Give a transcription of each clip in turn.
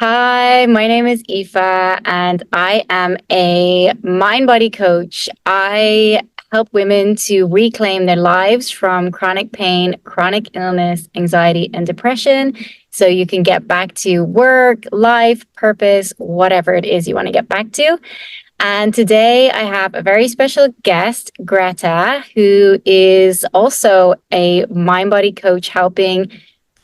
Hi, my name is Aoife, and I am a mind body coach. I help women to reclaim their lives from chronic pain, chronic illness, anxiety, and depression. So you can get back to work, life, purpose, whatever it is you want to get back to. And today I have a very special guest, Greta, who is also a mind body coach helping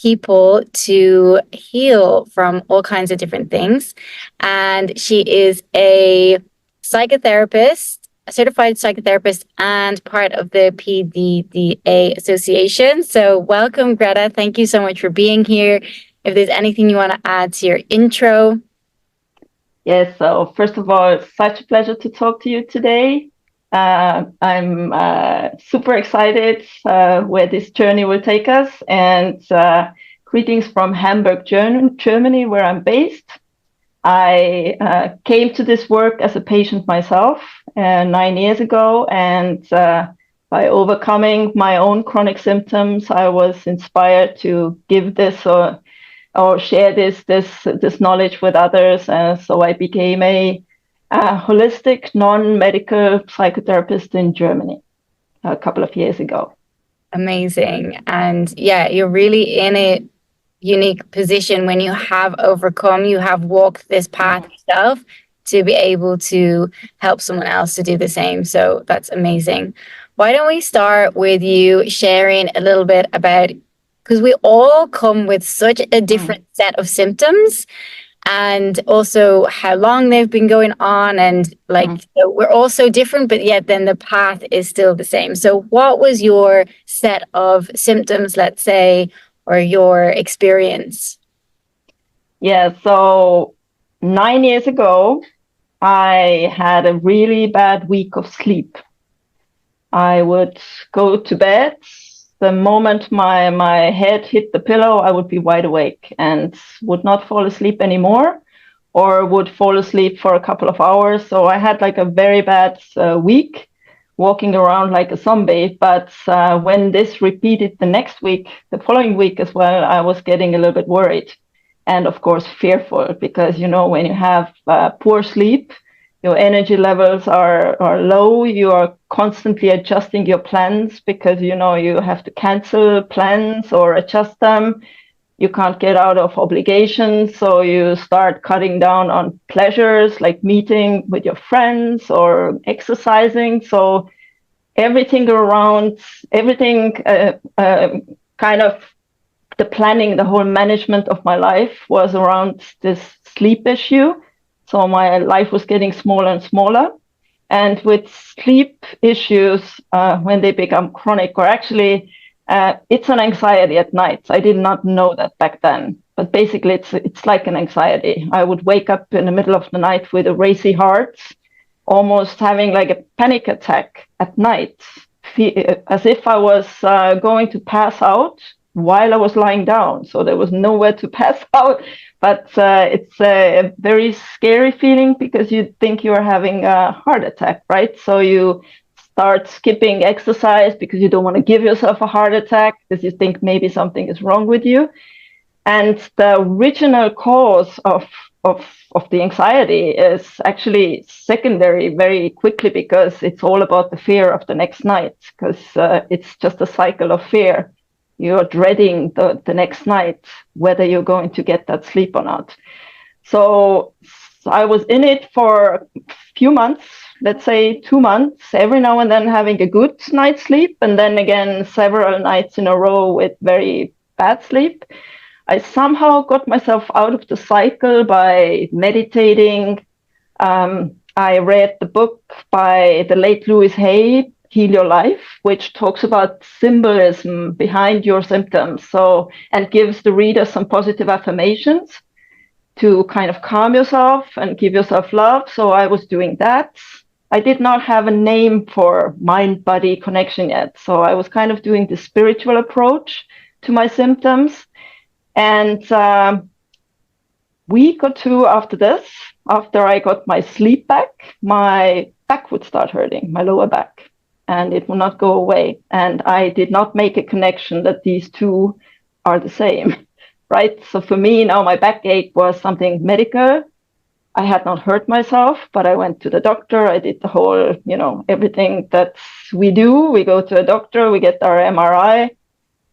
people to heal from all kinds of different things. And she is a psychotherapist, a certified psychotherapist, and part of the PDDA Association. So, welcome, Greta. Thank you so much for being here. If there's anything you want to add to your intro. Yes, so first of all, it's such a pleasure to talk to you today. I'm super excited where this journey will take us. And greetings from Hamburg, Germany, where I'm based. I came to this work as a patient myself 9 years ago, and by overcoming my own chronic symptoms, I was inspired to give this or share this knowledge with others. So I became a holistic, non-medical psychotherapist in Germany a couple of years ago. Amazing. And yeah, you're really in a unique position when you have overcome, you have walked this path yourself to be able to help someone else to do the same. So that's amazing. Why don't we start with you sharing a little bit about, because we all come with such a Mm. different set of symptoms and also how long they've been going on, and like, Mm. so we're all so different, but yet then the path is still the same. So what was your set of symptoms, let's say, or your experience? Yeah, so 9 years ago, I had a really bad week of sleep. I would go to bed. The moment my head hit the pillow, I would be wide awake and would not fall asleep anymore, or would fall asleep for a couple of hours. So I had like a very bad week, walking around like a zombie. But when this repeated the next week, the following week as well, I was getting a little bit worried and, of course, fearful because, when you have poor sleep, your energy levels are low. You are constantly adjusting your plans because, you have to cancel plans or adjust them. You can't get out of obligations, so you start cutting down on pleasures like meeting with your friends or exercising. So everything around, everything kind of the planning, the whole management of my life was around this sleep issue. So my life was getting smaller and smaller. And with sleep issues, when they become chronic, or actually, it's an anxiety at night. I did not know that back then, but basically, it's like an anxiety. I would wake up in the middle of the night with a racy heart, almost having like a panic attack at night, as if I was going to pass out while I was lying down. So there was nowhere to pass out. But it's a very scary feeling because you think you're having a heart attack, right? So you start skipping exercise because you don't want to give yourself a heart attack because you think maybe something is wrong with you. And the original cause of of the anxiety is actually secondary very quickly because it's all about the fear of the next night because it's just a cycle of fear. You're dreading the next night, whether you're going to get that sleep or not. So I was in it for a few months, let's say 2 months, every now and then having a good night's sleep, and then again several nights in a row with very bad sleep. I somehow got myself out of the cycle by meditating. I read the book by the late Louise Hay, Heal Your Life, which talks about symbolism behind your symptoms. So, and gives the reader some positive affirmations to kind of calm yourself and give yourself love. So I was doing that. I did not have a name for mind body connection yet. So I was kind of doing the spiritual approach to my symptoms. And week or two after this, after I got my sleep back, my back would start hurting, my lower back, and it would not go away. And I did not make a connection that these two are the same. right? So for me, now my backache was something medical. I had not hurt myself, but I went to the doctor. I did the whole, everything that we do. We go to a doctor, we get our MRI.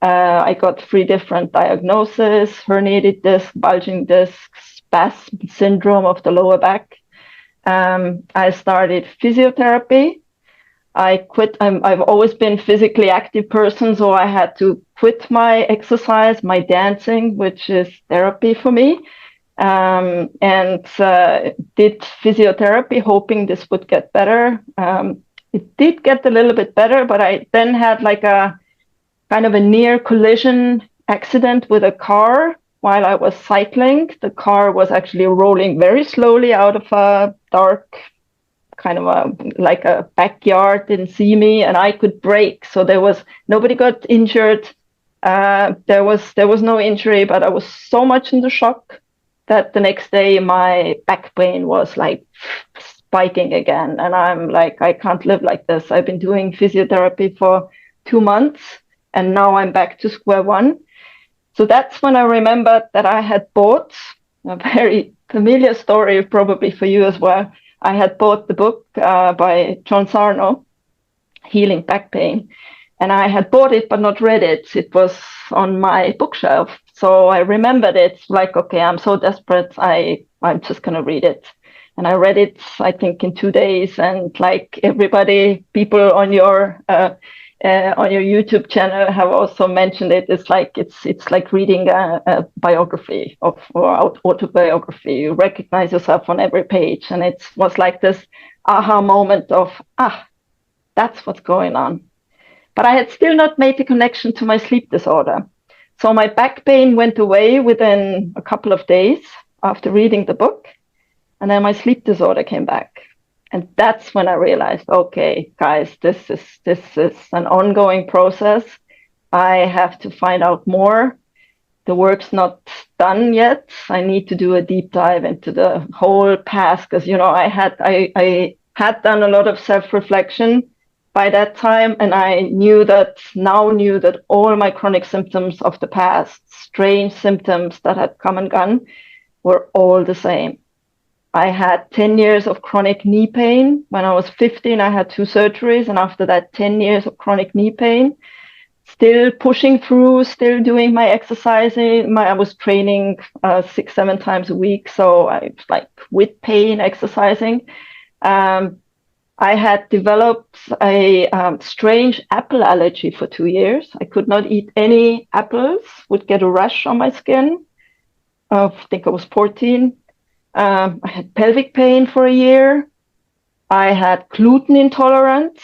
I got 3 different diagnoses: herniated disc, bulging disc, spasm syndrome of the lower back. I started physiotherapy. I quit. I've always been a physically active person, so I had to quit my exercise, my dancing, which is therapy for me, and did physiotherapy, hoping this would get better. It did get a little bit better, but I then had like a kind of a near collision accident with a car while I was cycling. The car was actually rolling very slowly out of a dark kind of like a backyard, didn't see me, and I could brake. So nobody got injured. There was no injury, but I was so much in the shock that the next day my back pain was like spiking again. And I'm like, I can't live like this. I've been doing physiotherapy for 2 months and now I'm back to square one. So that's when I remembered that I had bought a very familiar story, probably for you as well. I had bought the book by John Sarno, Healing Back Pain, and I had bought it but not read it. It was on my bookshelf. So I remembered it like, okay, I'm so desperate, I'm just going to read it. And I read it, I think, in 2 days. And like everybody, people on your YouTube channel have also mentioned it. It's like reading a biography or autobiography. You recognize yourself on every page, and it was like this aha moment of that's what's going on. But I had still not made the connection to my sleep disorder. So my back pain went away within a couple of days after reading the book, and then my sleep disorder came back. And that's when I realized, okay, guys, this is an ongoing process. I have to find out more. The work's not done yet. I need to do a deep dive into the whole past because I had done a lot of self-reflection by that time, and I knew that all my chronic symptoms of the past, strange symptoms that had come and gone, were all the same. I had 10 years of chronic knee pain. When I was 15, I had 2 surgeries. And after that, 10 years of chronic knee pain, still pushing through, still doing my exercising. I was training 6, 7 times a week. So I was like with pain exercising. I had developed a strange apple allergy for 2 years. I could not eat any apples, would get a rash on my skin. I think I was 14. I had pelvic pain for a year. I had gluten intolerance.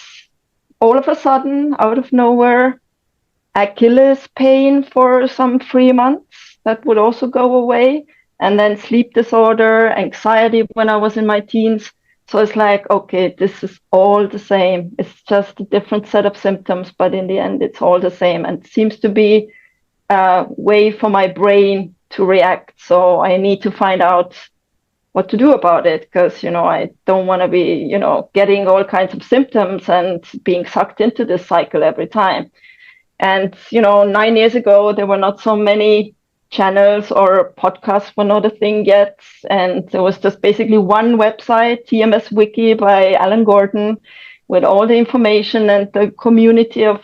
All of a sudden, out of nowhere, Achilles pain for some 3 months. That would also go away. And then sleep disorder, anxiety when I was in my teens. So it's like, okay, this is all the same. It's just a different set of symptoms, but in the end, it's all the same. And it seems to be a way for my brain to react. So I need to find out what to do about it because I don't want to be getting all kinds of symptoms and being sucked into this cycle every time. And 9 years ago there were not so many channels, or podcasts were not a thing yet, and there was just basically one website, TMS Wiki by Alan Gordon, with all the information and the community of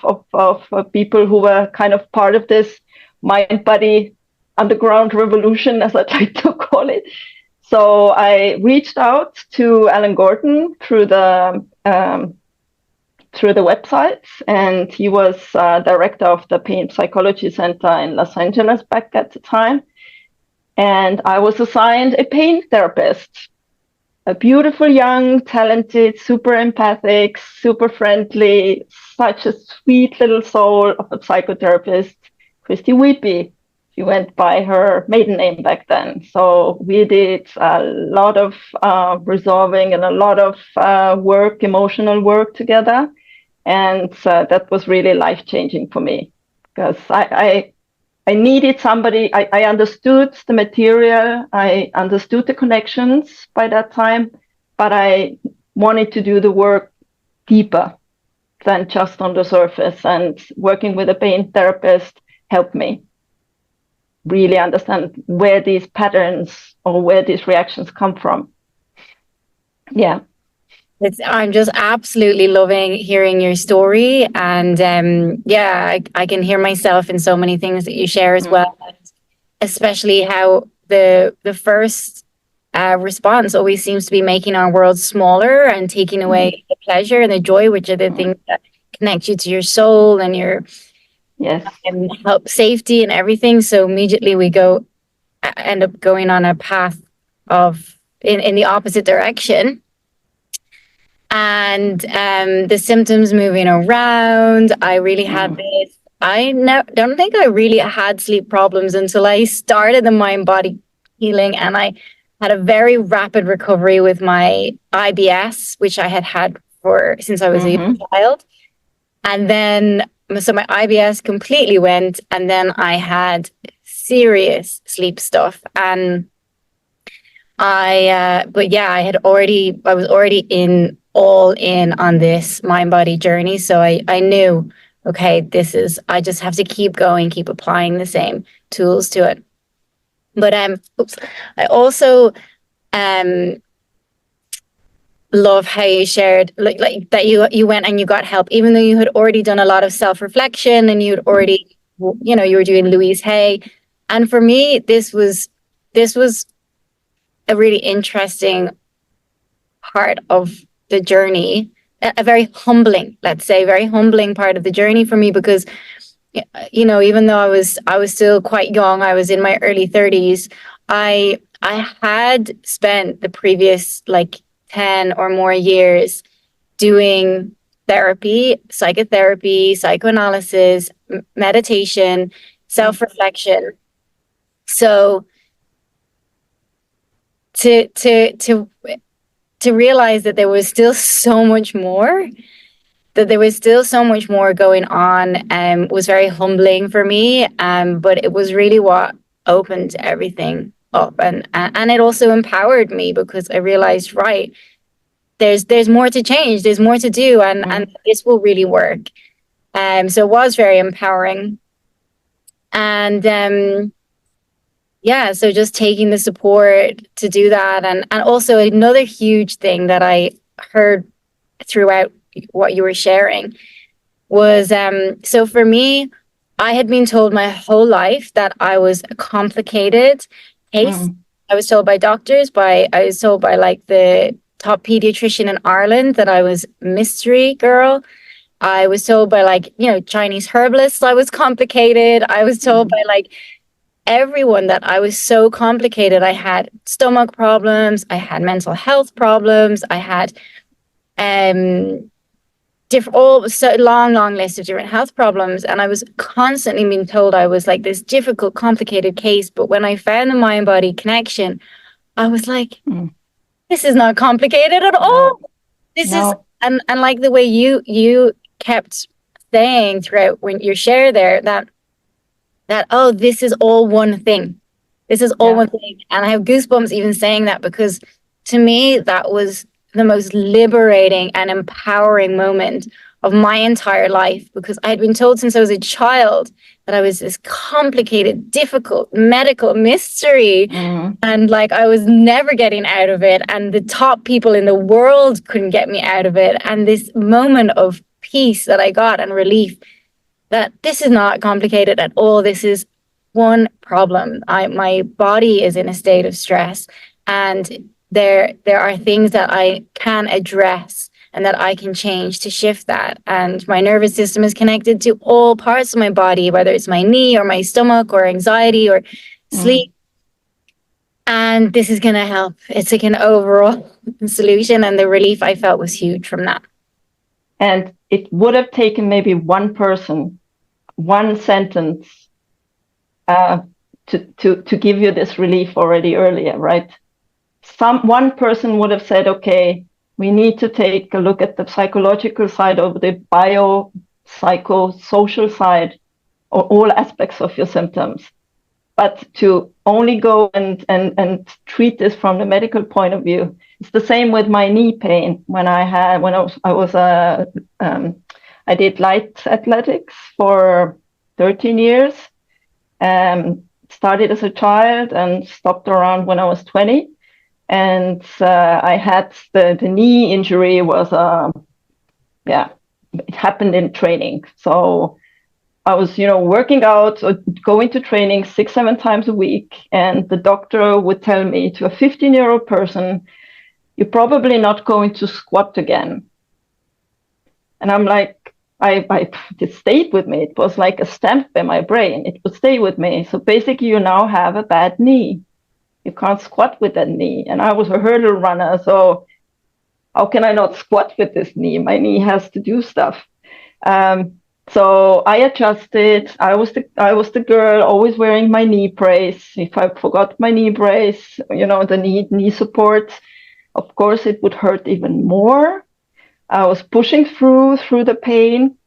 people who were kind of part of this mind body underground revolution, as I'd like to call it. So I reached out to Alan Gordon through the websites, and he was director of the Pain Psychology Center in Los Angeles back at the time. And I was assigned a pain therapist, a beautiful, young, talented, super empathic, super friendly, such a sweet little soul of a psychotherapist, Christy Weepy. She went by her maiden name back then. So we did a lot of resolving and a lot of emotional work together. And that was really life-changing for me because I needed somebody. I understood the material. I understood the connections by that time, but I wanted to do the work deeper than just on the surface. And working with a pain therapist helped me. really understand where these patterns or where these reactions come from. Yeah. I'm just absolutely loving hearing your story. And yeah, I can hear myself in so many things that you share as well, especially how the first response always seems to be making our world smaller and taking away the pleasure and the joy, which are the things that connect you to your soul and your help safety and everything. So immediately we end up going on a path of in the opposite direction. And the symptoms moving around. I really had this. Don't think I really had sleep problems until I started the mind body healing, and I had a very rapid recovery with my IBS, which I had since I was a young child. And then, so my IBS completely went, and then I had serious sleep stuff. And but yeah, I was already all in on this mind body journey. So I knew, okay, I just have to keep going, keep applying the same tools to it. But I also love how you shared like that you went and you got help, even though you had already done a lot of self-reflection and you'd already, you were doing Louise Hay. And for me, this was a really interesting part of the journey, a very humbling, let's say, very humbling part of the journey for me, because even though I was still quite young, I was in my early 30s. I had spent the previous like 10 or more years doing therapy, psychotherapy, psychoanalysis, meditation, self-reflection. So to realize that there was still so much more, going on, was very humbling for me. But it was really what opened everything up, and it also empowered me, because I realized, right, there's more to change, there's more to do, and this will really work. So it was very empowering. And yeah, so just taking the support to do that. And also another huge thing that I heard throughout what you were sharing was, so for me, I had been told my whole life that I was a complicated case. I was told by doctors, I was told by like the top pediatrician in Ireland that I was mystery girl. I was told by like, Chinese herbalists I was complicated. I was told by like everyone that I was so complicated. I had stomach problems, I had mental health problems, I had long list of different health problems, and I was constantly being told I was like this difficult, complicated case. But when I found the mind body connection, I was like, this is not complicated at all. This is, and like the way you kept saying throughout when you share there that oh, this is all one thing. This is all one thing. And I have goosebumps even saying that, because to me, that was the most liberating and empowering moment of my entire life, because I had been told since I was a child that I was this complicated, difficult medical mystery. And like I was never getting out of it. And the top people in the world couldn't get me out of it. And this moment of peace that I got and relief, that this is not complicated at all. This is one problem. My body is in a state of stress, and there are things that I can address and that I can change to shift that. And my nervous system is connected to all parts of my body, whether it's my knee or my stomach or anxiety or sleep. And this is going to help. It's like an overall solution, and the relief I felt was huge from that. And it would have taken maybe one person, one sentence to give you this relief already earlier, right? One person would have said, okay, we need to take a look at the psychological side of the biopsychosocial side, or all aspects of your symptoms. But to only go and treat this from the medical point of view, it's the same with my knee pain. I did light athletics for 13 years. It's started as a child and stopped around when I was 20. And I had the knee injury was, it happened in training. So I was, working out or going to training 6, 7 times a week. And the doctor would tell me, to a 15-year-old person, you're probably not going to squat again. And I'm like, it stayed with me. It was like a stamp in my brain. It would stay with me. So basically, you now have a bad knee. You can't squat with that knee. And I was a hurdle runner. So how can I not squat with this knee? My knee has to do stuff. So I adjusted. I was the girl always wearing my knee brace. If I forgot my knee brace, the knee support, of course, it would hurt even more. I was pushing through the pain.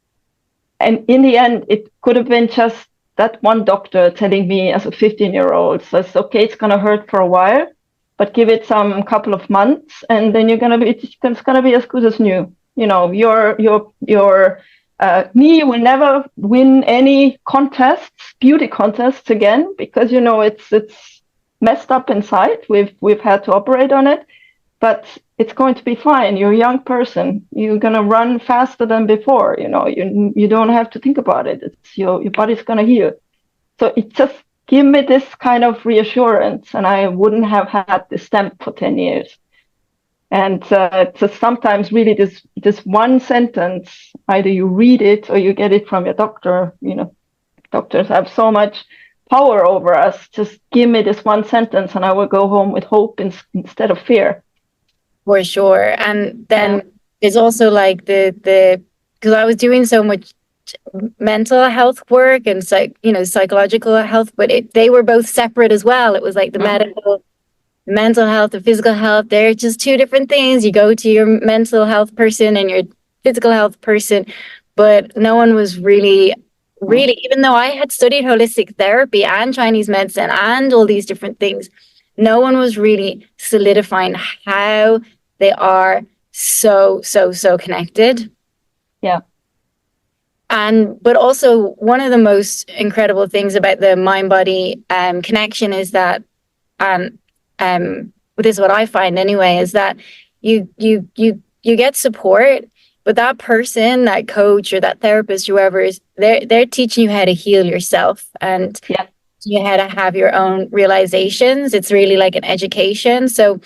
And in the end, it could have been just that one doctor telling me as a 15-year-old, says, okay, it's going to hurt for a while, but give it some couple of months, and then it's going to be as good as new. Your knee will never win any contests, beauty contests again, because, it's messed up inside. We've had to operate on it. But it's going to be fine. You're a young person. You're going to run faster than before. You don't have to think about it. It's your body's going to heal. So it just give me this kind of reassurance, and I wouldn't have had this stamp for 10 years. And so sometimes really this one sentence, either you read it or you get it from your doctor. Doctors have so much power over us. Just give me this one sentence, and I will go home with hope instead of fear. For sure. And then there's also like because I was doing so much mental health work and psychological health, but they were both separate as well. It was like the mental health, the physical health. They're just two different things. You go to your mental health person and your physical health person, but no one was really, even though I had studied holistic therapy and Chinese medicine and all these different things, no one was really solidifying how they are so connected. Yeah. But also one of the most incredible things about the mind-body connection is that, this is what I find anyway, is that you get support, but that person, that coach or that therapist, whoever is, they're teaching you how to heal yourself and you how to have your own realizations. It's really like an education. So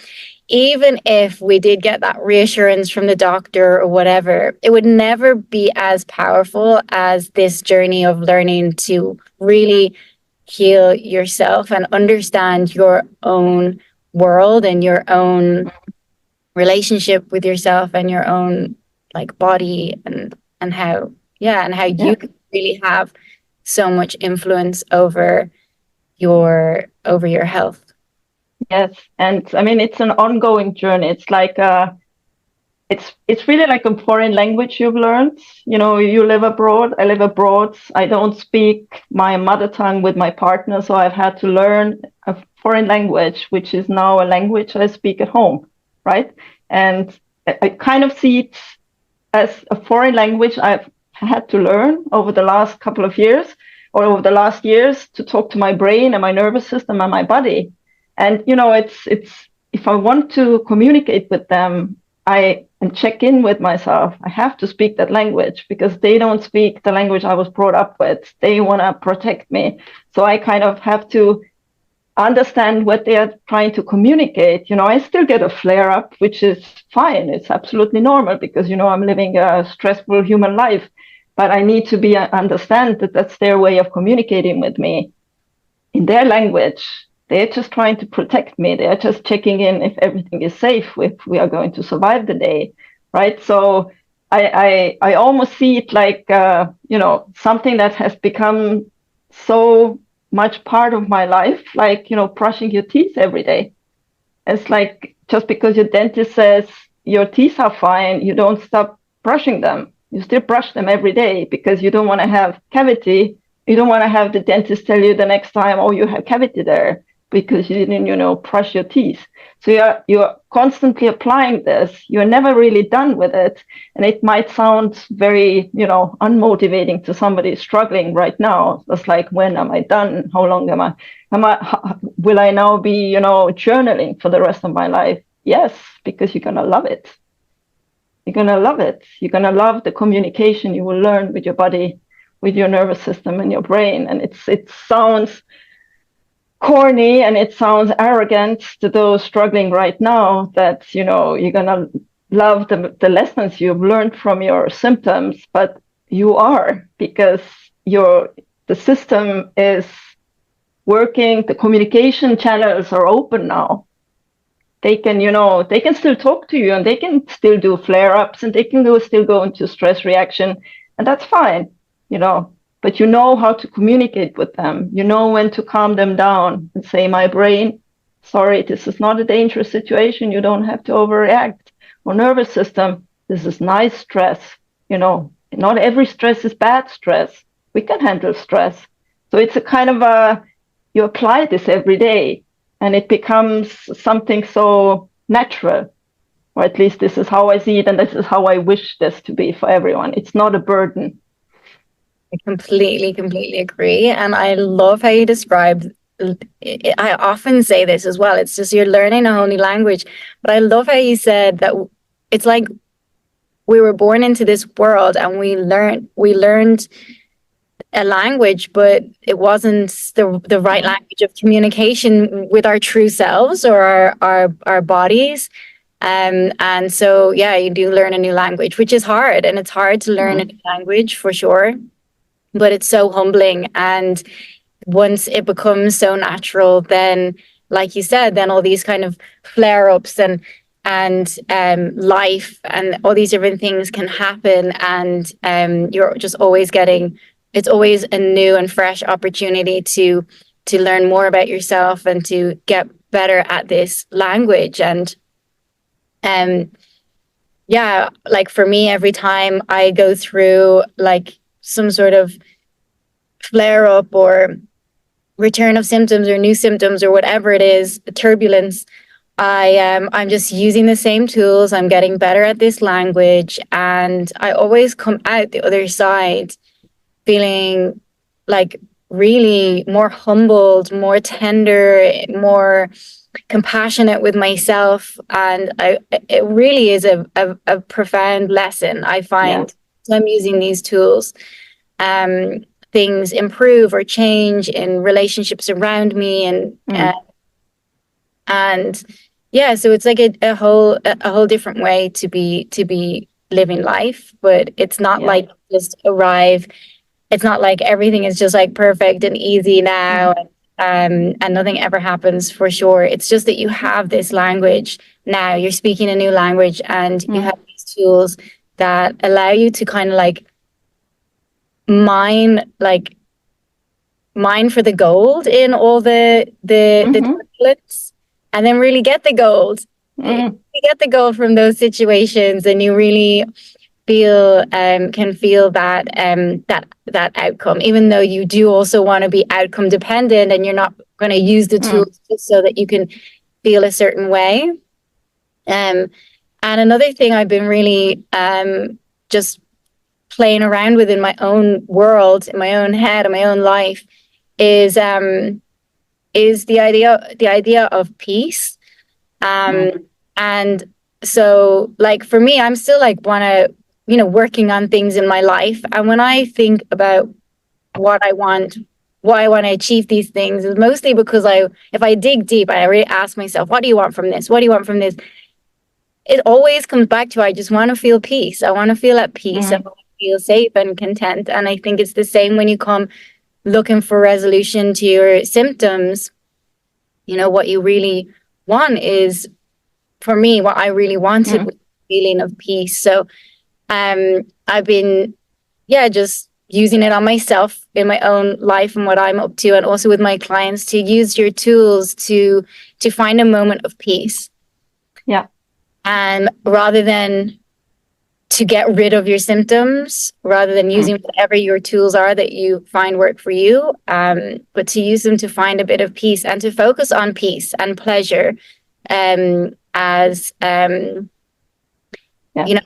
even if we did get that reassurance from the doctor or whatever, it would never be as powerful as this journey of learning to really heal yourself and understand your own world and your own relationship with yourself and your own like body and how you can really have so much influence over your health. Yes, and I mean it's an ongoing journey. It's like it's really like a foreign language you've learned. You live abroad, I live abroad. I don't speak my mother tongue with my partner, so I've had to learn a foreign language, which is now a language I speak at home, right? And I kind of see it as a foreign language I've had to learn over the last couple of years or over the last years to talk to my brain and my nervous system and my body. And, it's if I want to communicate with them, and check in with myself, I have to speak that language because they don't speak the language I was brought up with. They want to protect me. So I kind of have to understand what they are trying to communicate. I still get a flare up, which is fine. It's absolutely normal because, I'm living a stressful human life, but I need to understand that that's their way of communicating with me in their language. They're just trying to protect me. They're just checking in if everything is safe, if we are going to survive the day, right? So I almost see it like, something that has become so much part of my life, like, brushing your teeth every day. It's like, just because your dentist says your teeth are fine, you don't stop brushing them. You still brush them every day because you don't want to have cavity. You don't want to have the dentist tell you the next time, oh, you have cavity there. because you didn't, brush your teeth. So you're constantly applying this. You're never really done with it. And it might sound very, unmotivating to somebody struggling right now. It's like, when am I done? How long will I now be, journaling for the rest of my life? Yes, because you're going to love it. You're going to love it. You're going to love the communication you will learn with your body, with your nervous system and your brain. And it sounds corny and it sounds arrogant to those struggling right now that, you're going to love the lessons you've learned from your symptoms, but you are, because the system is working, the communication channels are open now. They can, they can still talk to you, and they can still do flare-ups, and they can still go into stress reaction, and that's fine, but you know how to communicate with them. You know when to calm them down and say, my brain, sorry, this is not a dangerous situation. You don't have to overreact. Or nervous system, this is nice stress. Not every stress is bad stress. We can handle stress. So it's a kind of you apply this every day, and it becomes something so natural. Or at least this is how I see it, and this is how I wish this to be for everyone. It's not a burden. I completely agree. And I love how you described, I often say this as well, it's just you're learning a whole new language. But I love how you said that it's like we were born into this world and we learned a language, but it wasn't the right language of communication with our true selves or our bodies. And so, yeah, you do learn a new language, which is hard. And it's hard to learn a new language for sure. But it's so humbling. And once it becomes so natural, then, like you said, then all these kind of flare-ups and life and all these different things can happen. And you're just always it's always a new and fresh opportunity to learn more about yourself and to get better at this language. And yeah, like for me, every time I go through like some sort of flare up or return of symptoms or new symptoms or whatever it is, turbulence, I'm just using the same tools. I'm getting better at this language, and I always come out the other side feeling like really more humbled, more tender, more compassionate with myself. And it really is a profound lesson, I find. Yeah. I'm using these tools. Things improve or change in relationships around me, and yeah, so it's like a whole different way to be living life. But it's not like just arrive. It's not like everything is just like perfect and easy now, and nothing ever happens for sure. It's just that you have this language now. You're speaking a new language, and you have these tools that allow you to kind of like mine for the gold in all the turbulence, and then really get the gold. You get the gold from those situations, and you really can feel that that outcome, even though you do also want to be outcome dependent, and you're not going to use the tools just so that you can feel a certain way. And another thing I've been really just playing around with in my own world, in my own head, in my own life, is the idea of peace. And so, like, for me, I'm still like working on things in my life. And when I think about what I want, why I want to achieve these things, is mostly because if I dig deep, I really ask myself, what do you want from this? What do you want from this? It always comes back to, I just want to feel peace. I want to feel at peace. I want to feel safe and content. And I think it's the same when you come looking for resolution to your symptoms. What you really want is, for me, what I really wanted was a feeling of peace. So I've been, just using it on myself in my own life and what I'm up to, and also with my clients, to use your tools to find a moment of peace. Yeah. And rather than to get rid of your symptoms rather than using whatever your tools are that you find work for you, but to use them to find a bit of peace and to focus on peace and pleasure, as Yeah, you know,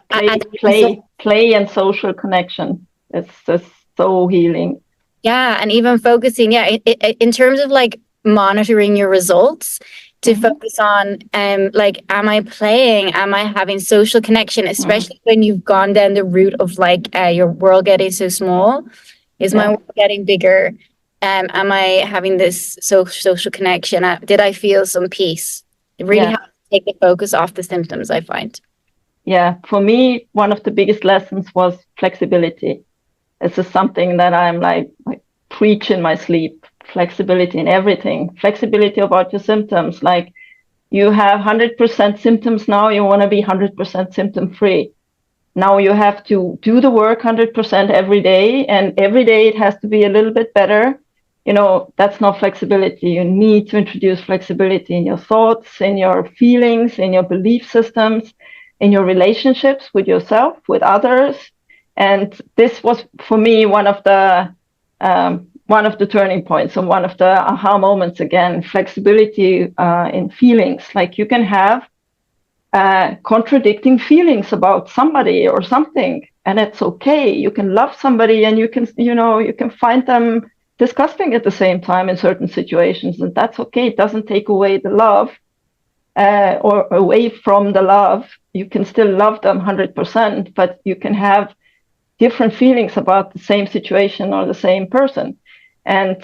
play and social connection. It's just so healing. Yeah, and even focusing, in terms of like monitoring your results, to focus on like, am I playing? Am I having social connection? Especially when you've gone down the route of like your world getting so small. Is my world getting bigger? Am I having this social connection? Did I feel some peace? It really helps take the focus off the symptoms, I find. Yeah, for me, one of the biggest lessons was flexibility. This is something that I'm like preach in my sleep. Flexibility in everything. Flexibility about your symptoms. Like, you have 100% symptoms now, you want to be 100% symptom free. Now you have to do the work 100% every day, and every day it has to be a little bit better. That's not flexibility. You need to introduce flexibility in your thoughts, in your feelings, in your belief systems, in your relationships with yourself, with others. And this was, for me, one of the turning points and one of the aha moments. Again, flexibility in feelings. Like, you can have contradicting feelings about somebody or something, and it's okay. You can love somebody, and you can find them disgusting at the same time in certain situations, and that's okay. It doesn't take away the love, or away from the love. You can still love them 100%, but you can have different feelings about the same situation or the same person. And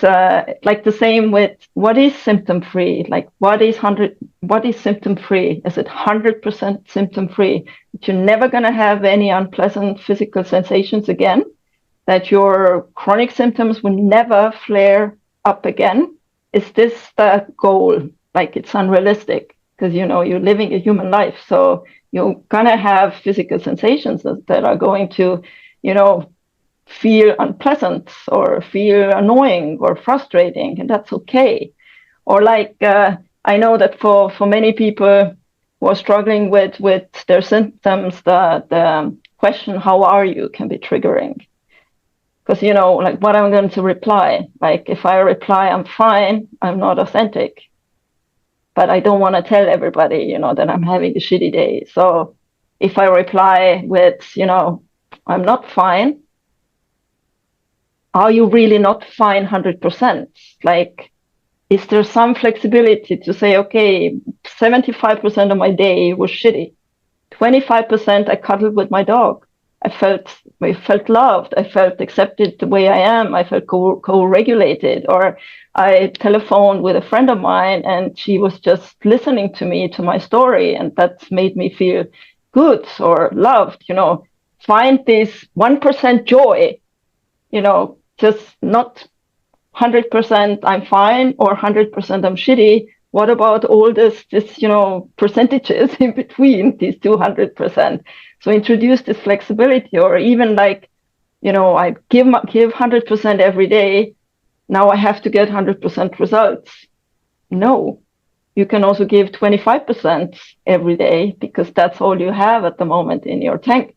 like the same with what is symptom free? Like, what is symptom free? Is it 100% symptom free? That you're never going to have any unpleasant physical sensations again? That your chronic symptoms will never flare up again? Is this the goal? Like, it's unrealistic, because you're living a human life, so you're gonna have physical sensations that are going to feel unpleasant or feel annoying or frustrating, and that's okay. Or like, I know that for many people who are struggling with their symptoms, the question, how are you, can be triggering. Because, like, what I'm going to reply, like, if I reply I'm fine, I'm not authentic. But I don't want to tell everybody, that I'm having a shitty day. So if I reply with, I'm not fine, are you really not fine 100%? Like, is there some flexibility to say, okay, 75% of my day was shitty. 25% I cuddled with my dog. I felt loved. I felt accepted the way I am. I felt co-regulated. Or I telephoned with a friend of mine, and she was just listening to me, to my story, and that made me feel good or loved. Find this 1% joy. Just not 100% I'm fine or 100% I'm shitty. What about all this percentages in between these 200%? So introduce this flexibility. Or even like, I give 100% every day. Now I have to get 100% results. No, you can also give 25% every day, because that's all you have at the moment in your tank.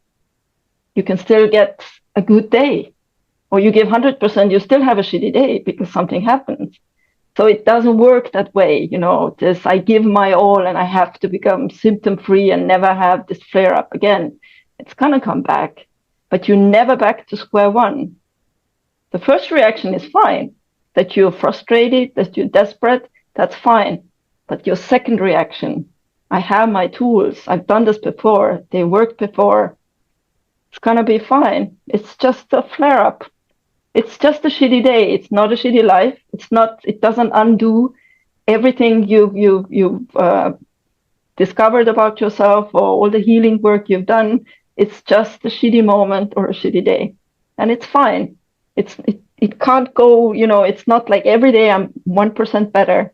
You can still get a good day. Or you give 100%, you still have a shitty day because something happens. So it doesn't work that way. This, I give my all and I have to become symptom free and never have this flare up again. It's going to come back, but you're never back to square one. The first reaction is fine. That you're frustrated, that you're desperate, that's fine. But your second reaction, I have my tools, I've done this before, they worked before, it's going to be fine. It's just a flare up. It's just a shitty day. It's not a shitty life. It doesn't undo everything you've discovered about yourself or all the healing work you've done. It's just a shitty moment or a shitty day. And it's fine. It can't go, it's not like every day I'm 1% better.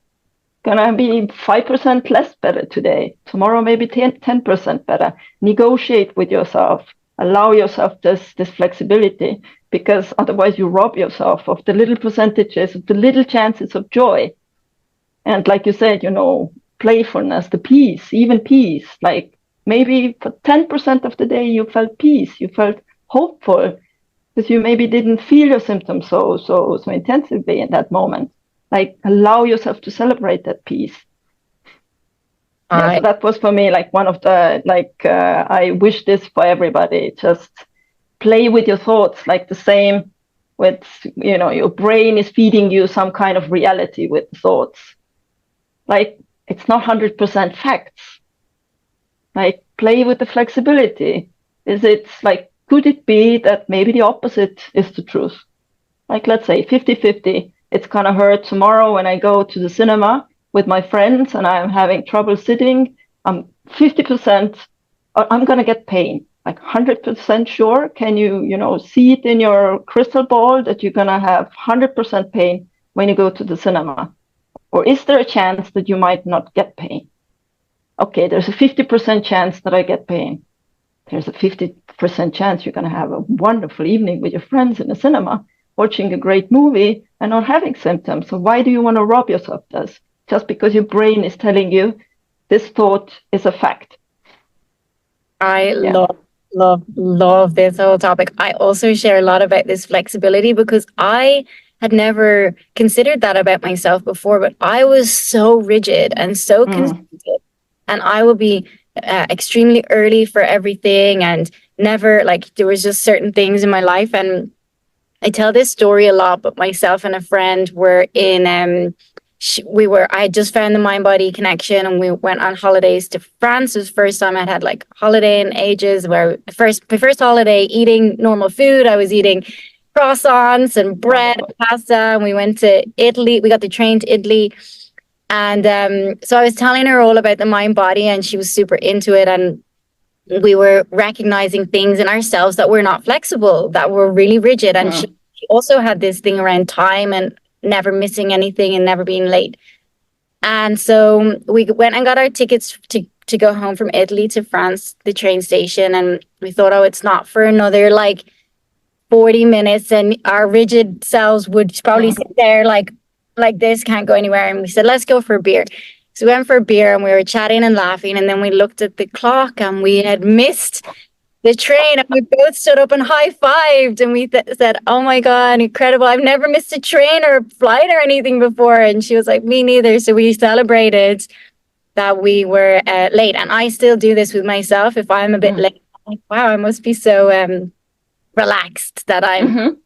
Gonna be 5% less better today. Tomorrow maybe 10% better. Negotiate with yourself. Allow yourself this flexibility, because otherwise you rob yourself of the little percentages, of the little chances of joy. And like you said, playfulness, the peace, even peace. Like, maybe for 10% of the day you felt peace, you felt hopeful, because you maybe didn't feel your symptoms so intensively in that moment. Like, allow yourself to celebrate that peace. Yeah, I so that was for me like one of the, I wish this for everybody. Just play with your thoughts, like the same with, your brain is feeding you some kind of reality with thoughts. Like, it's not 100% facts. Like, play with the flexibility. Is it like, could it be that maybe the opposite is the truth? Like, let's say 50-50. It's going to hurt tomorrow when I go to the cinema with my friends and I'm having trouble sitting. I'm 50%, I'm going to get pain. Like 100% sure. Can you, see it in your crystal ball that you're going to have 100% pain when you go to the cinema? Or is there a chance that you might not get pain? Okay, there's a 50% chance that I get pain. There's a 50% chance you're going to have a wonderful evening with your friends in the cinema, watching a great movie and not having symptoms. So why do you want to rob yourself of this? Just because your brain is telling you this thought is a fact. I Yeah. love this whole topic. I also share a lot about this flexibility because I had never considered that about myself before, but I was so rigid and so constricted, and I would be extremely early for everything and never like there was just certain things in my life. And I tell this story a lot, but myself and a friend were in I had just found the mind body connection and we went on holidays to France. It was the first time I'd had like holiday in ages where my first holiday eating normal food. I was eating croissants and bread and pasta, and we went to Italy. We got the train to Italy. And so I was telling her all about the mind body and she was super into it. And we were recognizing things in ourselves that were not flexible, that were really rigid. And she also had this thing around time and never missing anything and never being late. And so we went and got our tickets to go home from Italy to France, the train station. And we thought, oh, it's not for another like 40 minutes. And our rigid selves would probably sit there like this, can't go anywhere. And we said, let's go for a beer. So we went for a beer and we were chatting and laughing. And then we looked at the clock and we had missed the train, and we both stood up and high-fived, and we said, oh my God, incredible. I've never missed a train or a flight or anything before. And she was like, me neither. So we celebrated that we were late. And I still do this with myself. If I'm a bit late, I'm like, wow, I must be so relaxed that I'm.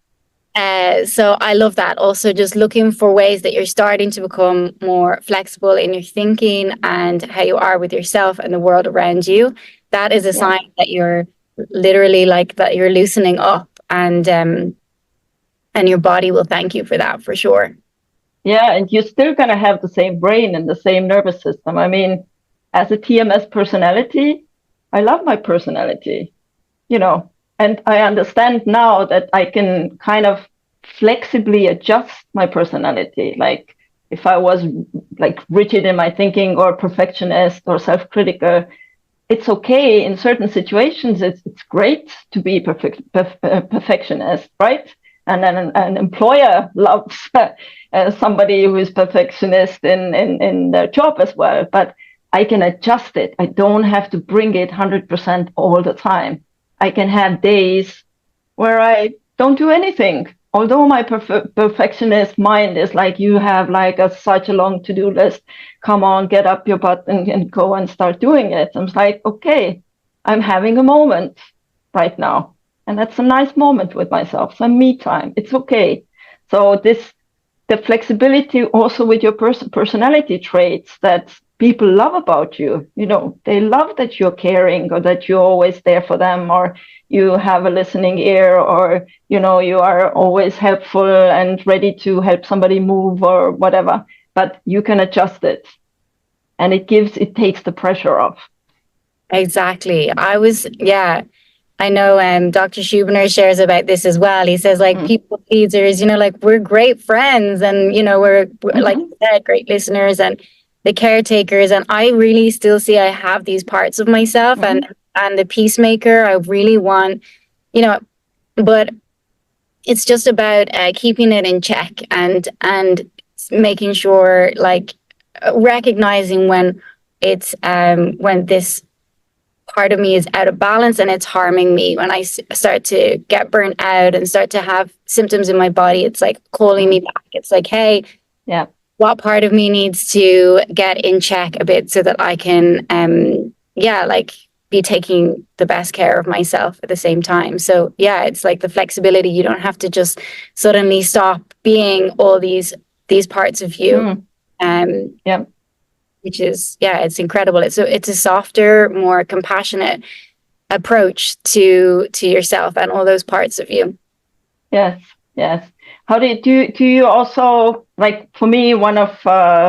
So I love that. Also, just looking for ways that you're starting to become more flexible in your thinking and how you are with yourself and the world around you. That is a sign that you're literally like that you're loosening up, and your body will thank you for that for sure. Yeah, and you're still going to have the same brain and the same nervous system. I mean, as a TMS personality, I love my personality, and I understand now that I can kind of flexibly adjust my personality. Like if I was like rigid in my thinking or perfectionist or self-critical, it's okay in certain situations. It's great to be perfectionist, right? And then an employer loves somebody who is perfectionist in their job as well. But I can adjust it. I don't have to bring it 100% all the time. I can have days where I don't do anything. Although my perfectionist mind is like, you have like such a long to-do list. Come on, get up your butt and go and start doing it. I'm like, okay, I'm having a moment right now. And that's a nice moment with myself, some me time. It's okay. So the flexibility also with your personality traits that people love about you. They love that you're caring or that you're always there for them, or you have a listening ear, or you are always helpful and ready to help somebody move or whatever. But you can adjust it, and it takes the pressure off. Exactly. I know Dr. Schubiner shares about this as well. He says like people pleasers, like we're great friends and, we're like you said, great listeners and the caretakers. And I really still see I have these parts of myself and the peacemaker. I really want, but it's just about keeping it in check and making sure like recognizing when it's when this part of me is out of balance and it's harming me. When I start to get burnt out and start to have symptoms in my body, it's like calling me back. It's like, hey, Yeah. what part of me needs to get in check a bit so that I can, like be taking the best care of myself at the same time. So yeah, it's like the flexibility. You don't have to just suddenly stop being all these parts of you. Yeah. Which is, yeah, it's incredible. It's a softer, more compassionate approach to yourself and all those parts of you. Yes. Yes. How do you also, like, for me, one of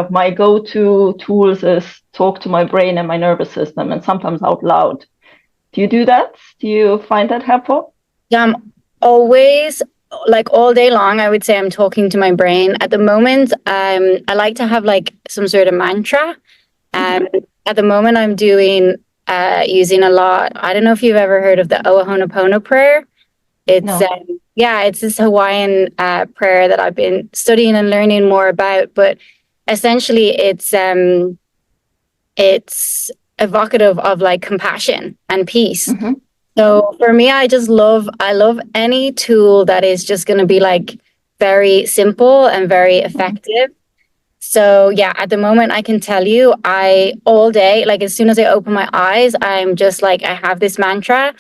my go-to tools is talk to my brain and my nervous system, and sometimes out loud. Do you do that? Do you find that helpful? Yeah, I'm always, like, all day long, I would say I'm talking to my brain. At the moment, I like to have like some sort of mantra. Um, at the moment, I'm doing using a lot. I don't know if you've ever heard of the Ohonopono prayer. It's No. yeah, it's this Hawaiian prayer that I've been studying and learning more about. But essentially, it's evocative of like compassion and peace. So for me, I love any tool that is just going to be like very simple and very effective. So yeah, at the moment I can tell you I all day, like as soon as I open my eyes, I'm just like I have this mantra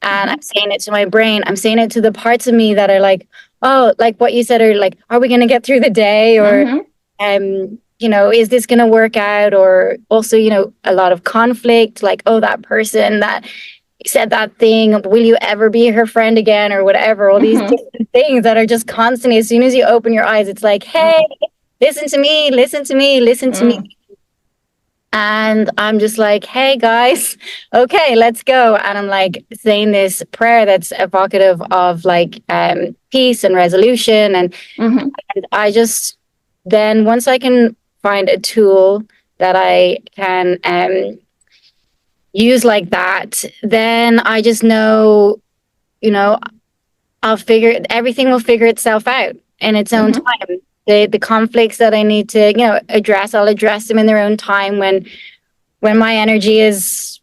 and I'm saying it to my brain. I'm saying it to the parts of me that are like, oh, like what you said, are like, are we gonna get through the day? Or is this gonna work out? Or also, a lot of conflict, like, oh, that person that said that thing, will you ever be her friend again or whatever? All these different things that are just constantly, as soon as you open your eyes, it's like, hey, listen to me, listen to me, listen to me. And I'm just like, hey guys, okay, let's go. And I'm like saying this prayer that's evocative of like peace and resolution. And I just, then once I can find a tool that I can use like that, then I just know, everything will figure itself out in its own time. The conflicts that I need to, address, I'll address them in their own time when my energy is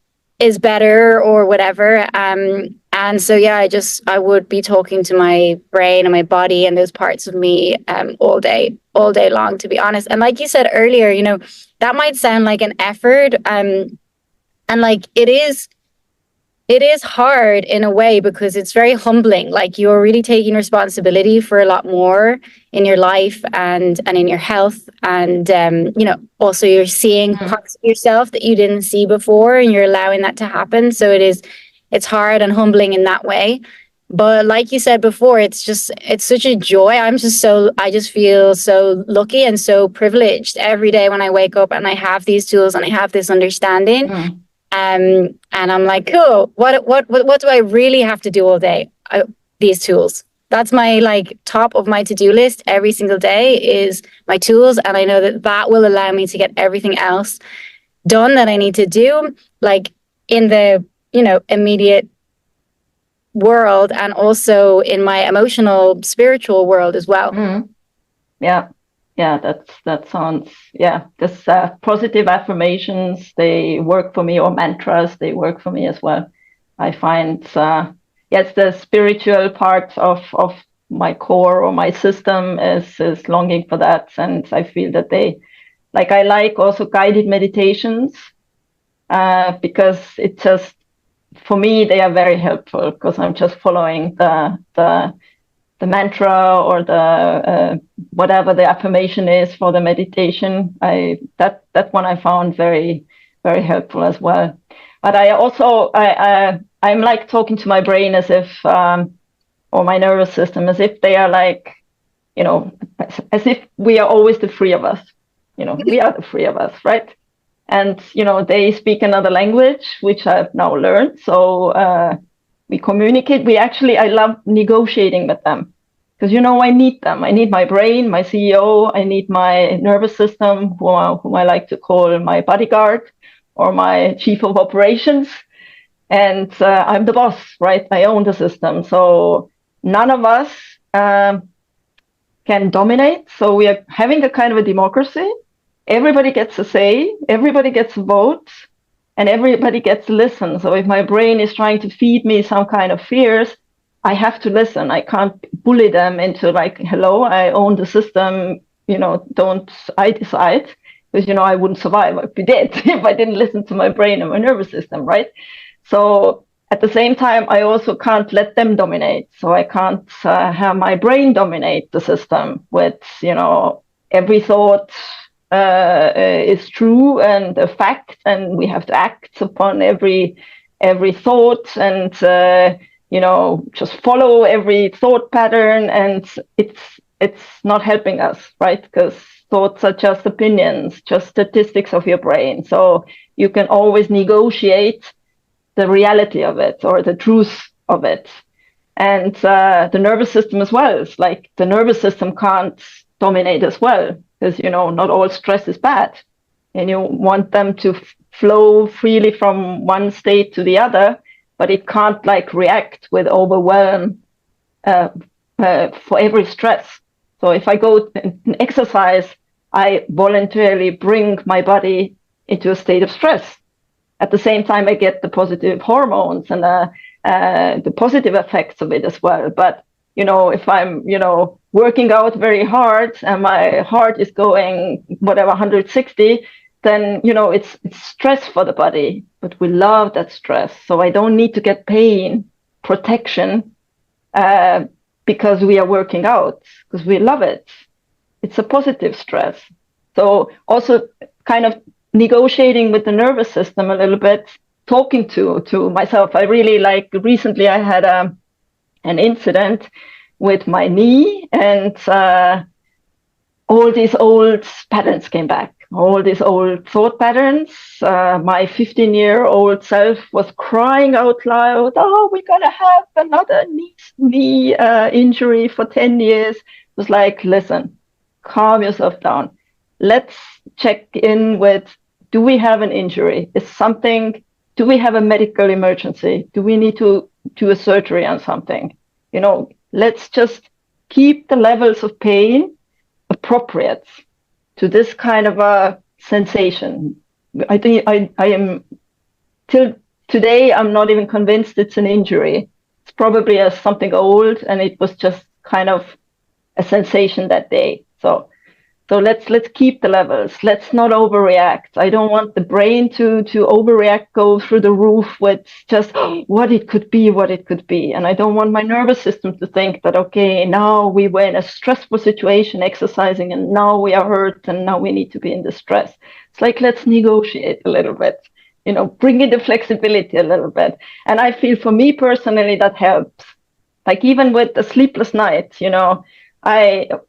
better or whatever. And so yeah, I would be talking to my brain and my body and those parts of me all day long, to be honest. And like you said earlier, that might sound like an effort. And like it is hard in a way because it's very humbling. Like you're really taking responsibility for a lot more in your life and in your health. And, also you're seeing parts of yourself that you didn't see before and you're allowing that to happen. So it's hard and humbling in that way. But like you said before, it's such a joy. I just feel so lucky and so privileged every day when I wake up and I have these tools and I have this understanding. And I'm like, cool. What do I really have to do all day? These tools. That's my like top of my to-do list every single day is my tools, and I know that will allow me to get everything else done that I need to do, like in the immediate world, and also in my emotional, spiritual world as well. Yeah. Yeah, that sounds, this positive affirmations, they work for me, or mantras, they work for me as well. I find, yes, the spiritual part of my core or my system is longing for that. And I feel that I like also guided meditations because it just, for me, they are very helpful because I'm just following the mantra or the whatever the affirmation is for the meditation. That one I found very, very helpful as well. But I also I'm like talking to my brain as if or my nervous system as if they are like, as if we are always the three of us. We are the three of us, right? And they speak another language, which I've now learned. So we communicate. I love negotiating with them because, I need them. I need my brain, my CEO. I need my nervous system, whom I like to call my bodyguard or my chief of operations. And I'm the boss, right? I own the system. So none of us can dominate. So we are having a kind of a democracy. Everybody gets a say. Everybody gets a vote. and everybody gets to listen. So if my brain is trying to feed me some kind of fears, I have to listen. I can't bully them into like, hello, I own the system, don't I decide? Because, I wouldn't survive. I'd be dead if I didn't listen to my brain and my nervous system, right? So at the same time, I also can't let them dominate. So I can't have my brain dominate the system with, every thought is true and a fact, and we have to act upon every thought, and just follow every thought pattern, and it's not helping us, right? Because thoughts are just opinions, just statistics of your brain. So you can always negotiate the reality of it or the truth of it. And the nervous system as well. It's like the nervous system can't dominate as well, because not all stress is bad, and you want them to flow freely from one state to the other, but it can't like react with overwhelm for every stress. So if I go and exercise, I voluntarily bring my body into a state of stress. At the same time, I get the positive hormones and the positive effects of it as well. But if I'm working out very hard and my heart is going whatever 160, then it's stress for the body. But we love that stress, so I don't need to get pain protection because we are working out, because we love it. It's a positive stress. So also kind of negotiating with the nervous system a little bit, talking to myself. I really like, recently I had an incident with my knee, and all these old patterns came back, all these old thought patterns. My 15-year-old self was crying out loud, oh, we're going to have another knee injury for 10 years. It was like, listen, calm yourself down. Let's check in with, do we have an injury? Do we have a medical emergency? Do we need to do a surgery on something? Let's just keep the levels of pain appropriate to this kind of a sensation. I think I am, till today, I'm not even convinced it's an injury. It's probably something old, and it was just kind of a sensation that day. So let's keep the levels. Let's not overreact. I don't want the brain to overreact, go through the roof with just what it could be. And I don't want my nervous system to think that, okay, now we were in a stressful situation exercising, and now we are hurt, and now we need to be in distress. It's like, let's negotiate a little bit, bring in the flexibility a little bit. And I feel for me personally, that helps. Like even with the sleepless night,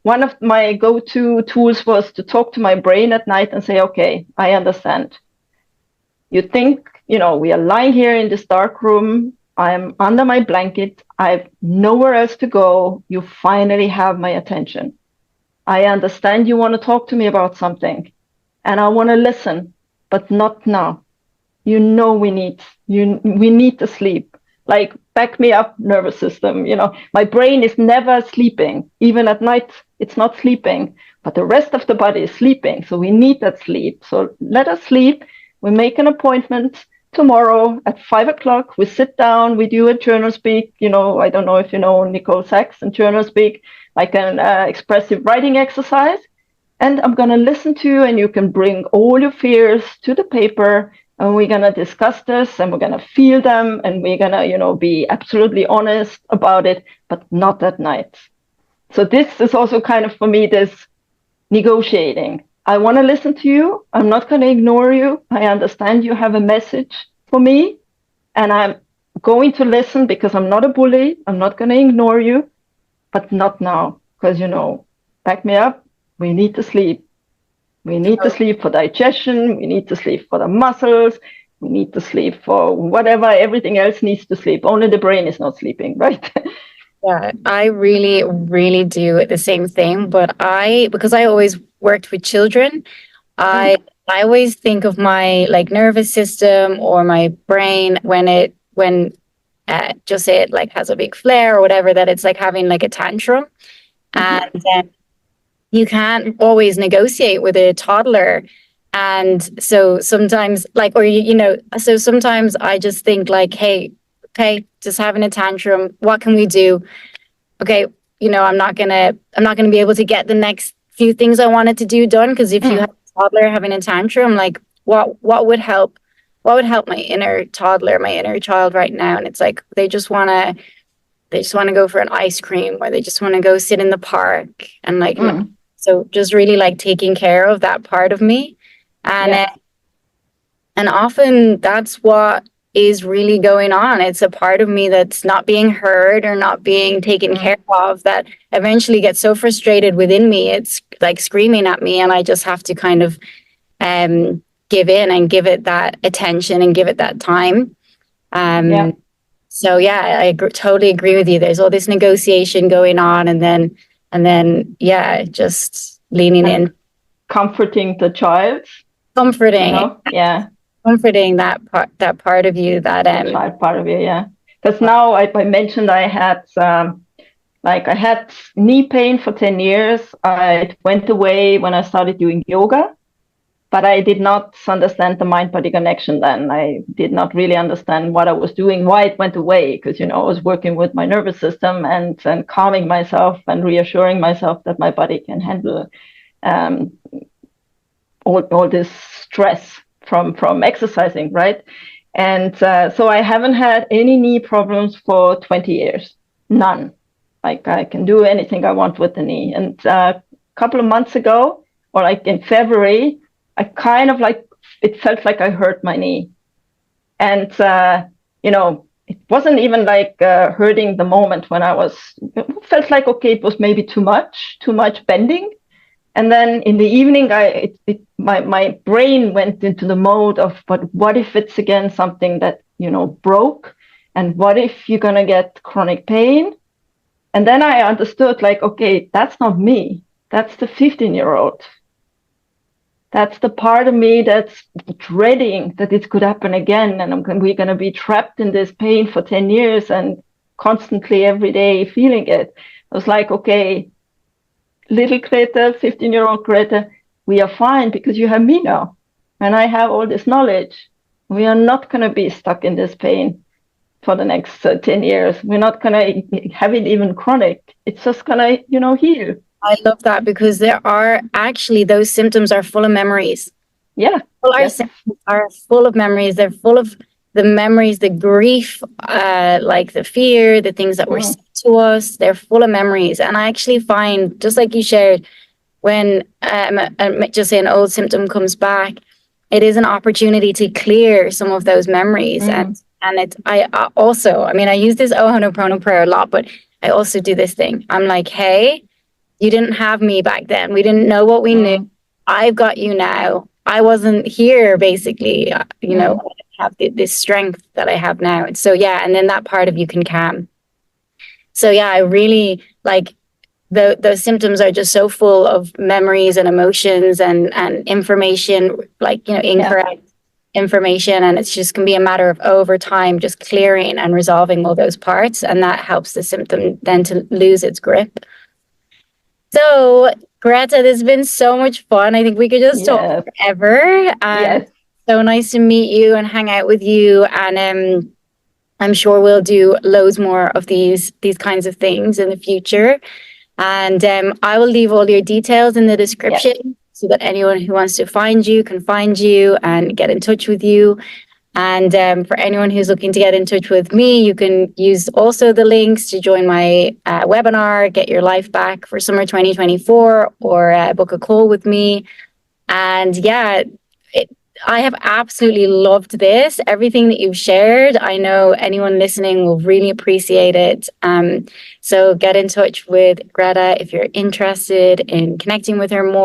one of my go-to tools was to talk to my brain at night and say, okay, I understand. You think, we are lying here in this dark room. I'm under my blanket. I have nowhere else to go. You finally have my attention. I understand you want to talk to me about something, and I want to listen, but not now. We need to sleep. Like, back me up, nervous system. My brain is never sleeping. Even at night, it's not sleeping, but the rest of the body is sleeping. So we need that sleep. So let us sleep. We make an appointment tomorrow at 5 o'clock. We sit down, we do a journal speak. I don't know if you know Nicole Sachs and journal speak, like an expressive writing exercise. And I'm going to listen to you, and you can bring all your fears to the paper. And we're going to discuss this, and we're going to feel them, and we're going to, be absolutely honest about it, but not at night. So this is also kind of, for me, this negotiating. I want to listen to you. I'm not going to ignore you. I understand you have a message for me, and I'm going to listen because I'm not a bully. I'm not going to ignore you, but not now, because, back me up. We need to sleep. We need to sleep for digestion. We need to sleep for the muscles. We need to sleep for whatever. Everything else needs to sleep. Only the brain is not sleeping, right? Yeah, I really, really do the same thing. But because I always worked with children, I always think of my like nervous system or my brain when just say it like has a big flare or whatever, that it's like having like a tantrum, and then you can't always negotiate with a toddler And so sometimes, like, or so sometimes I just think like, hey, okay, just having a tantrum. What can we do? Okay, I'm not gonna be able to get the next few things I wanted to do done, because if you have Mm. a toddler having a tantrum, like what would help? What would help my inner toddler, my inner child right now? And it's like they just wanna go for an ice cream, or they just want to go sit in the park, and like, Mm. so just really like taking care of that part of me. And Yeah. and often that's what is really going on. It's a part of me that's not being heard or not being taken care Mm. of, that eventually gets so frustrated within me. It's like screaming at me, and I just have to kind of give in and give it that attention and give it that time. Yeah. So yeah, totally agree with you. There's all this negotiation going on, and then yeah, just leaning And in, comforting the child, comforting, Yeah, comforting that part of you that the child part of you, yeah. Because now I mentioned I had I had knee pain for 10 years. It went away when I started doing yoga, but I did not understand the mind body connection then. I did not really understand what I was doing, why it went away, because I was working with my nervous system and calming myself and reassuring myself that my body can handle um, all this stress from exercising, right? And so I haven't had any knee problems for 20 years, none. Like I can do anything I want with the knee. And a couple of months ago, or like in February, I kind of like, it felt like I hurt my knee. And, it wasn't even like hurting the moment when it felt like, okay, it was maybe too much bending. And then in the evening, my brain went into the mode of, but what if it's again something that, broke? And what if you're going to get chronic pain? And then I understood, like, okay, that's not me. That's the 15-year-old. That's the part of me that's dreading that it could happen again. And we're going to be trapped in this pain for 10 years and constantly every day feeling it. I was like, okay, little Grete, 15-year-old Grete, we are fine because you have me now. And I have all this knowledge. We are not going to be stuck in this pain for the next 10 years. We're not going to have it even chronic. It's just going to, heal. I love that, because there are actually, those symptoms are full of memories. Yeah. All our Yes. symptoms are full of memories. They're full of the memories, the grief, like the fear, the things that were said to us. They're full of memories. And I actually find, just like you shared, when just say an old symptom comes back, it is an opportunity to clear some of those memories. And it's I also, I mean, I use this Ho'oponopono prayer a lot, but I also do this thing. I'm like, hey, you didn't have me back then. We didn't know what we knew. I've got you now. I wasn't here, basically. I didn't have this strength that I have now. And so, yeah, and then that part of you can calm. So, yeah, I really like those symptoms are just so full of memories and emotions and information, like, incorrect information. And it's just can be a matter of over time, just clearing and resolving all those parts. And that helps the symptom then to lose its grip. So, Greta, this has been so much fun. I think we could just talk forever. And so nice to meet you and hang out with you. And I'm sure we'll do loads more of these kinds of things in the future. And I will leave all your details in the description so that anyone who wants to find you can find you and get in touch with you. And for anyone who's looking to get in touch with me, you can use also the links to join my webinar, Get Your Life Back for Summer 2024, or book a call with me. And yeah, I have absolutely loved this. Everything that you've shared, I know anyone listening will really appreciate it. So get in touch with Greta if you're interested in connecting with her more.